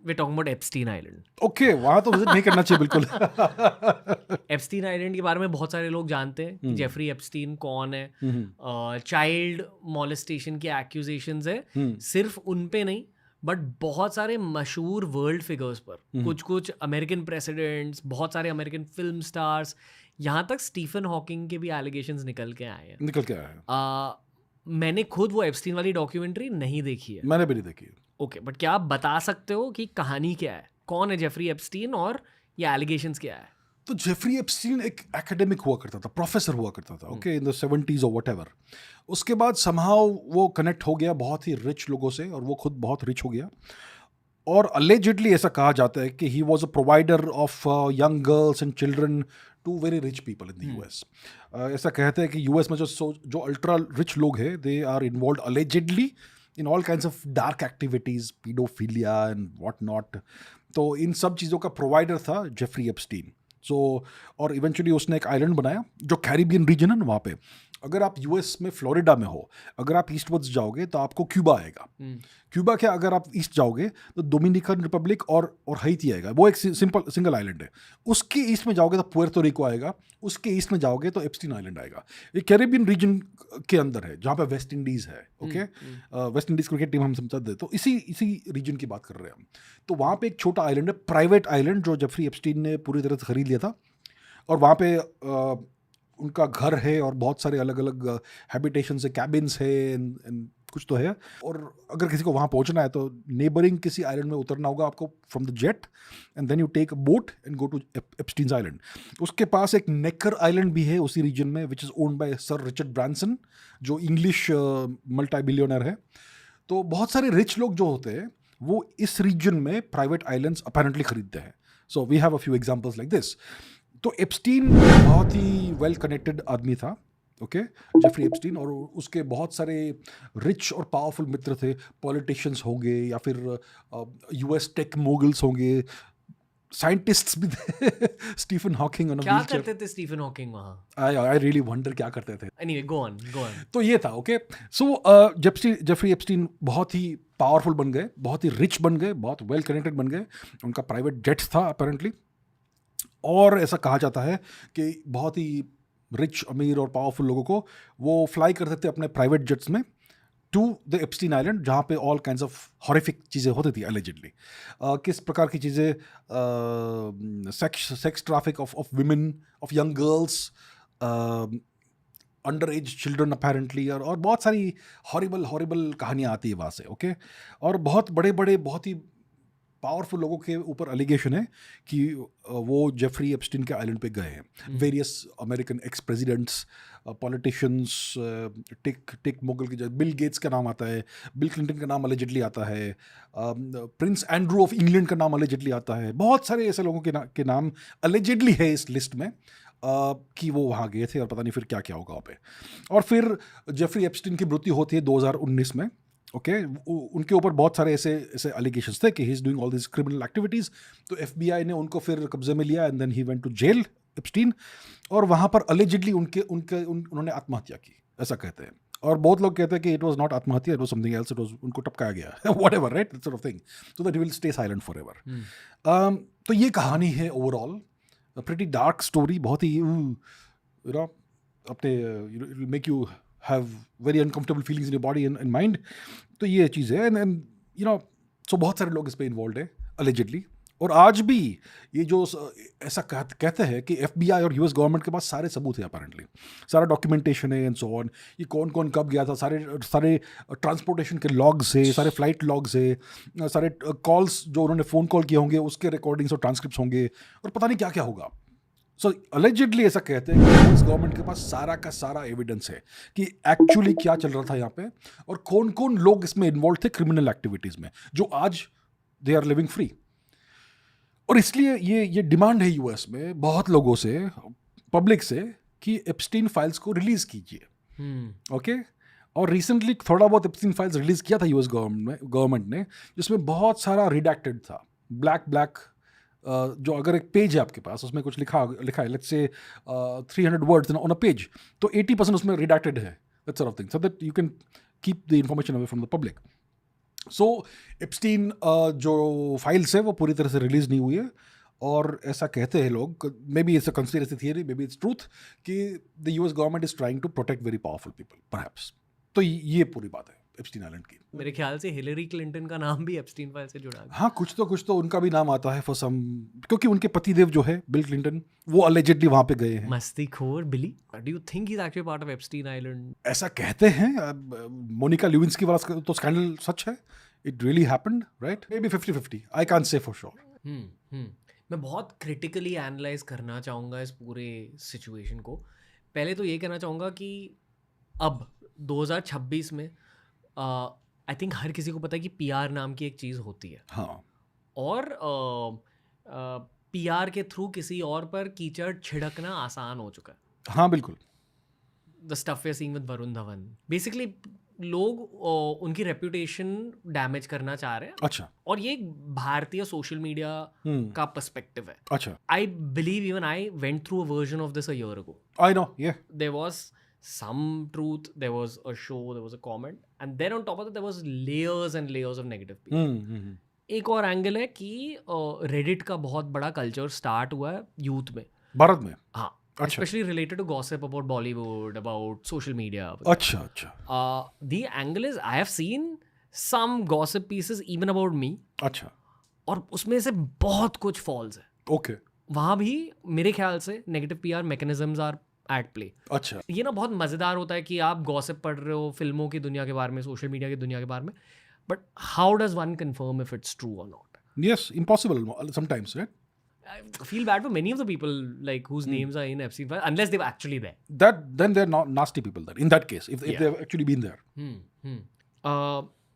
We're talking about Epstein Island. Okay, वहाँ तो visit नहीं करना चाहिए बिल्कुल। एप्स्टीन आइलैंड के बारे में बहुत सारे लोग जानते हैं कि जेफरी एप्स्टीन कौन है. चाइल्ड मॉलेस्टेशन की एक्यूजेशंस है, सिर्फ उन पे नहीं बट बहुत सारे मशहूर वर्ल्ड फिगर्स पर, कुछ कुछ अमेरिकन प्रेसिडेंट्स, बहुत सारे अमेरिकन फिल्म स्टार्स, यहाँ तक स्टीफन हॉकिंग के भी एलिगेशंस निकल के आए हैं. निकल के आया है। मैंने खुद वो एप्स्टीन वाली डॉक्यूमेंट्री नहीं देखी है. मैंने भी नहीं देखी। ओके, बट क्या आप बता सकते हो कि कहानी क्या है, कौन है जेफरी एप्स्टीन और ये एलिगेशंस क्या है? तो जेफरी एप्स्टीन एक एकेडमिक हुआ करता था, प्रोफेसर हुआ करता था, ओके, इन द 70s और व्हाटएवर। उसके बाद समहाउ वो कनेक्ट हो गया बहुत ही रिच लोगों से, और वो खुद बहुत रिच हो गया। और अलेजिडली ऐसा कहा जाता है कि he was a provider of young girls and children to very rich people in the US. ऐसा कहते हैं कि यूएस में जो अल्ट्रा रिच लोग हैं, they are involve allegedly in all kinds of dark activities, pedophilia and what not. तो इन सब चीज़ों का प्रोवाइडर था जेफरी एप्स्टीन। सो और इवेंचुअली उसने एक आइलैंड बनाया जो कैरिबियन रीजन है ना, वहाँ पे। अगर आप यूएस में फ्लोरिडा में हो, अगर आप ईस्टवर्ड्स जाओगे तो आपको क्यूबा आएगा। क्यूबा के अगर आप ईस्ट जाओगे तो डोमिनिकन रिपब्लिक और हैती आएगा, वो एक सिंगल आइलैंड है। उसके ईस्ट में जाओगे तो पुएर्तो रिको आएगा, उसके ईस्ट में जाओगे तो एप्स्टीन आइलैंड आएगा। ये कैरिबियन रीजन के अंदर है, जहाँ पे वेस्ट इंडीज़ है, okay. West Indies cricket team हम समझते हैं, तो इसी रीजन की बात कर रहे हैं हम। तो वहाँ पे एक छोटा आइलैंड है, प्राइवेट आइलैंड, जो जेफरी एप्स्टीन ने पूरी तरह से खरीद लिया था। और वहाँ पे उनका घर है और बहुत सारे अलग अलग हैबिटेशन है, कैबिन्स है, and कुछ तो है। और अगर किसी को वहाँ पहुँचना है तो नेबरिंग किसी आइलैंड में उतरना होगा आपको from the jet, and then you take a boat and go to Epstein's island. उसके पास एक नेकर आइलैंड भी है उसी रीजन में, which is owned by sir Richard Branson, जो इंग्लिश मल्टी बिलियनर है। तो बहुत सारे रिच लोग जो होते हैं वो इस रीजन में प्राइवेट आइलैंड्स अपेरेंटली खरीदते हैं। So we have a few examples like this. तो एप्स्टीन बहुत ही वेल कनेक्टेड आदमी था, ओके, जेफरी एप्स्टीन। और उसके बहुत सारे रिच और पावरफुल मित्र थे, पॉलिटिशियंस होंगे या फिर यूएस टेक मोगल्स होंगे, साइंटिस्ट्स भी थे। स्टीफन हॉकिंग ऑन अ क्या व्हीलचेयर। करते थे स्टीफन हॉकिंग वहाँ? आई रियली वंडर क्या करते थे। Anyway, go on go on. तो ये था, ओके। सो जेफरी एप्स्टीन बहुत ही पावरफुल बन गए, बहुत ही रिच बन गए, बहुत वेल कनेक्टेड बन गए। उनका प्राइवेट जेट्स था अपेरेंटली। और ऐसा कहा जाता है कि बहुत ही रिच, अमीर और पावरफुल लोगों को वो फ्लाई करते थे अपने प्राइवेट जेट्स में टू द एप्स्टीन आइलैंड, जहाँ पे ऑल काइंड्स ऑफ हॉरिफिक चीज़ें होती थी एलिजिडली। किस प्रकार की चीज़ें? Sex traffic of women, of young girls, under as children apparently, और बहुत सारी हॉरिबल कहानियाँ आती है वहाँ से, ओके। और बहुत बड़े बड़े, बहुत ही पावरफुल लोगों के ऊपर एलिगेशन है कि वो जेफरी एप्स्टीन के आइलैंड पे गए हैं। Various American ex presidents, politicians, tech mogul की जगह बिल गेट्स का नाम आता है, बिल क्लिंटन का नाम अलेजिडली आता है, प्रिंस एंड्रू ऑफ इंग्लैंड का नाम अलेजिडली आता है। बहुत सारे ऐसे लोगों के नाम अलेजिडली है इस लिस्ट में, कि वो वहाँ गए थे और पता नहीं फिर क्या क्या होगा वहाँ पे। और फिर जेफरी एप्स्टीन की मृत्यु होती है 2019 में, ओके। उनके ऊपर बहुत सारे ऐसे ऐसे एलिगेशंस थे कि he is doing all this criminal activities. तो एफबीआई ने उनको फिर कब्जे में लिया, and then he went to jail, Epstein. और वहाँ पर अलेजिडली उन्होंने आत्महत्या की, ऐसा कहते हैं। और बहुत लोग कहते हैं कि इट वाज नॉट आत्महत्या, it was something else, it was उनको टपकाया गया, whatever, right, that sort of thing, so that he will stay silent forever. तो ये कहानी है ओवरऑल, प्रीटी डार्क स्टोरी, बहुत ही अपने make you have very uncomfortable feelings in your body and mind. तो ये चीज़ है, एंड सो बहुत सारे लोग इस पे इन्वॉल्व है अलेजिडली। और आज भी ये जो ऐसा कहते हैं कि एफबीआई और यूएस गवर्नमेंट के पास सारे सबूत है अपेरेंटली, सारा डॉक्यूमेंटेशन है एंड सो ऑन। ये कौन कौन कब गया था, सारे ट्रांसपोर्टेशन के लॉग्स है, सारे फ्लाइट लॉग्स है, सारे कॉल्स जो उन्होंने फ़ोन कॉल किए होंगे उसके रिकॉर्डिंग्स और ट्रांसक्रिप्ट्स होंगे, और पता नहीं क्या क्या होगा। सो अलेजिडली ऐसा कहते हैं कि यूएस गवर्नमेंट के पास सारा का सारा एविडेंस है कि एक्चुअली क्या चल रहा था यहाँ पे, और कौन कौन लोग इसमें इन्वॉल्व थे क्रिमिनल एक्टिविटीज में, जो आज दे आर लिविंग फ्री। और इसलिए ये डिमांड है यूएस में बहुत लोगों से, पब्लिक से, कि एप्स्टीन फाइल्स को रिलीज कीजिए, ओके। और रिसेंटली थोड़ा बहुत एप्स्टीन फाइल्स रिलीज किया था यूएस गवर्नमेंट ने, जिसमें बहुत सारा रिडैक्टेड था, ब्लैक जो अगर एक पेज है आपके पास, उसमें कुछ लिखा है, let's say 300 words on a page, तो 80% उसमें रिडैक्टेड है, that sort of thing, so that you can keep the information away from the public. So Epstein जो फाइल्स है वो पूरी तरह से रिलीज नहीं हुई है, और ऐसा कहते हैं लोग, maybe it's a conspiracy theory, maybe it's truth, कि the US government is trying to protect very powerful people perhaps. तो ये पूरी बात है एप्स्टीन आइलैंड की। मेरे ख्याल से हिलरी क्लिंटन का नाम भी एप्स्टीन फाइल से जुड़ा है। हाँ, कुछ तो उनका भी नाम आता है फॉर सम, क्योंकि उनके पतिदेव जो है बिल क्लिंटन, वो अलेजेडली वहां पे गए हैं। मस्तीखोर Billy, do you think he is actually part of Epstein island? ऐसा कहते हैं। मोनिका ल्यूविंस्की वाला तो स्कैंडल सच है, it really happened, right? May be 50-50, I can't say for sure. मैं बहुत क्रिटिकली एनालाइज करना चाहूँगा इस पूरे सिचुएशन को। पहले तो ये कहना चाहूँगा कि अब 2026 में आई थिंक हर किसी को पता है कि पीआर नाम की एक चीज़ होती है, हाँ, और पीआर के थ्रू किसी और पर कीचड़ छिड़कना आसान हो चुका है। हाँ, बिल्कुल। The stuff we are seeing with Varun Dhawan, basically लोग उनकी रेपुटेशन डैमेज करना चाह रहे हैं, अच्छा, और ये एक भारतीय सोशल मीडिया का पर्सपेक्टिव है। अच्छा, I believe even I went through a version of this a year ago. I know, yeah, There was some truth, there was a show, there was a comment, and then on top of that there was layers and layers of negative people. एक और angle है कि Reddit का बहुत बड़ा culture start हुआ है youth में, भारत में। हाँ, अच्छा, especially related to gossip about Bollywood, about social media. अच्छा, अच्छा, The angle is I have seen some gossip pieces even about me, अच्छा, और उसमें से बहुत कुछ फॉल्स है। ओके, वहाँ भी मेरे ख्याल से negative PR mechanisms are at play. अच्छा, ये ना बहुत मज़ेदार होता है कि आप गॉसिप पढ़ रहे हो फिल्मों की दुनिया के बारे में, सोशल मीडिया की दुनिया के बारे में, but how does one confirm if it's true और not? yes, impossible sometimes, right? I feel bad for many of the people like whose names are in Epstein file, unless they were actually there. Then they're not nasty people then, in that case, if they've actually been there.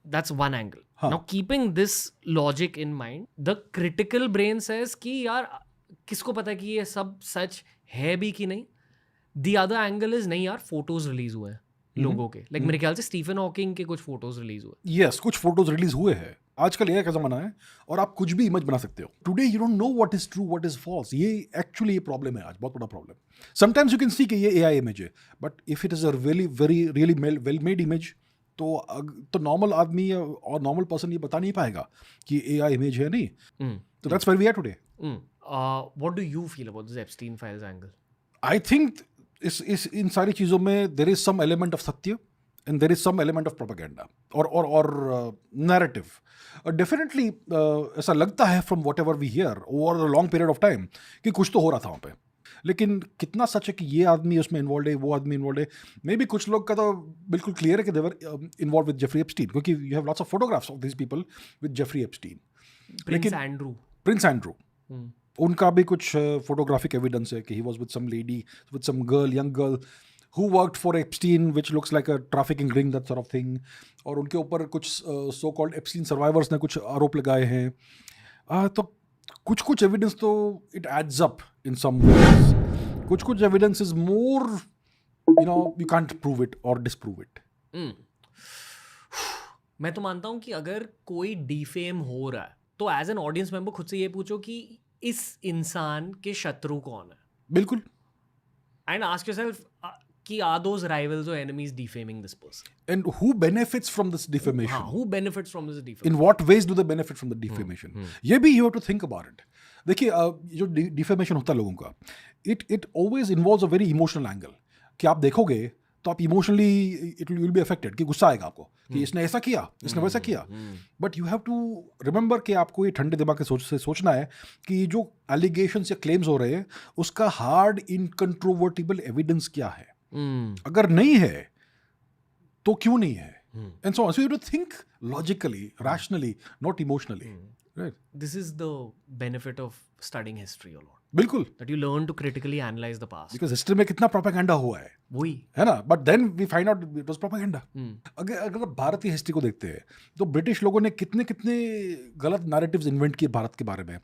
That's one angle. Huh. Now keeping this logic in mind, the critical brain says कि यार किसको पता है कि ये सब सच है भी कि नहीं। The other angle is नहीं यार, फोटोज रिलीज हुए हैं लोगों के, लाइक मेरे ख्याल से स्टीफन हॉकिंग के कुछ फोटोज रिलीज हुए। Yes, कुछ फोटोज रिलीज हुए हैं। आजकल एआई का जमाना है और आप कुछ भी इमेज बना सकते हो। Today you don't know what is true, what is false. ये एक्चुअली ये प्रॉब्लम है आज, बहुत बड़ा problem. Sometimes you can see कि ये एआई इमेज है, but if it is a really well made image, तो नॉर्मल आदमी और नॉर्मल पर्सन ये बता नहीं पाएगा कि एआई इमेज है नहीं। तो that's where we are today. What do you feel about this Epstein files angle? I think इस इन सारी चीज़ों में there is some element of सत्य and there is some element of propaganda or narrative. Definitely ऐसा लगता है from whatever we hear over a long period of time कि कुछ तो हो रहा था वहाँ पे, लेकिन कितना सच है कि ये आदमी उसमें इन्वॉल्व है, वो आदमी इन्वॉल्व है। मे बी कुछ लोग का तो बिल्कुल क्लियर है कि they were involved with Jeffrey Epstein, क्योंकि you have lots of photographs of these people with Jeffrey Epstein. Prince Andrew, उनका भी कुछ photographic evidence है कि he was with some lady, with some girl, young girl who worked for Epstein, which looks like a trafficking ring, that sort of thing. और उनके ऊपर कुछ so called Epstein survivors ने कुछ आरोप लगाए हैं। तो कुछ एविडेंस तो it adds up in some ways. कुछ evidence is more, you can't prove it or disprove it. मैं तो मानता हूँ कि अगर कोई डिफेम हो रहा है तो एज एन ऑडियंस मेंबर खुद से ये पूछो कि इस इंसान के शत्रु कौन है। बिल्कुल। एंड आस्क योरसेल्फ कि are those rivals or enemies defaming this person? And who benefits from this defamation? Who benefits from this defamation? In what ways do they benefit from the defamation? ये भी you have to think about it. देखिए जो defamation होता है लोगों का, it always involves a very emotional angle. कि आप देखोगे तो आप emotionally you will be affected, कि गुस्सा आएगा आपको कि इसने ऐसा किया, इसने वैसा किया। But you have to remember कि आपको ये ठंडे दिमाग से सोचना है कि जो एलिगेशंस या क्लेम्स हो रहे हैं उसका हार्ड इनकंट्रोवर्टिबल एविडेंस क्या है। अगर नहीं है तो क्यों नहीं है, and so on. So you have to think logically, rationally, not emotionally. Right? This is the benefit of studying history a lot. बिल्कुल। That you learn to critically analyze the past. Because history में कितना propaganda हुआ है, वही है ना। But then we find out it was propaganda. अगर भारतीय हिस्ट्री को देखते हैं तो ब्रिटिश लोगों ने कितने गलत नैरेटिव्स इन्वेंट किए भारत के बारे में।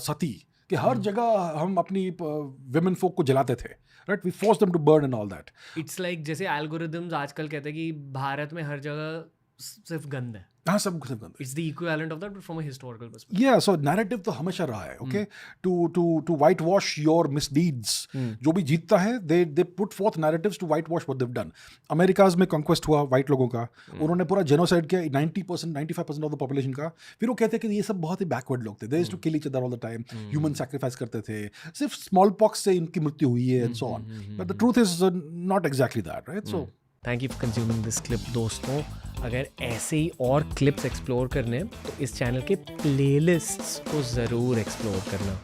सती कि हर जगह हम अपनी विमेन फोक को जलाते थे, right, we force them to burn and all that. It's like जैसे एल्गोरिदम्स आजकल कहते हैं कि भारत में हर जगह सिर्फ गंद है. हाँ, सब सिर्फ गंद. It's the equivalent of that, but from a historical perspective. Yeah, so narrative तो हमेशा रहा है, okay? To whitewash your misdeeds. जो भी जीतता है, they put forth narratives to whitewash what they've done. Americas में conquest हुआ white लोगों का, उन्होंने पूरा genocide किया 90%, 95% of the population का. फिर वो कहते हैं कि ये सब बहुत ही backward लोग थे. They used to kill each other all the time. Human sacrifice करते थे. सिर्फ smallpox से इनकी मृत्यु हुई है and so on. But the truth is not exactly that, right? So thank you for consuming this clip दोस्तों. अगर ऐसे ही और क्लिप्स एक्सप्लोर करने हैं तो इस चैनल के प्लेलिस्ट्स को ज़रूर एक्सप्लोर करना.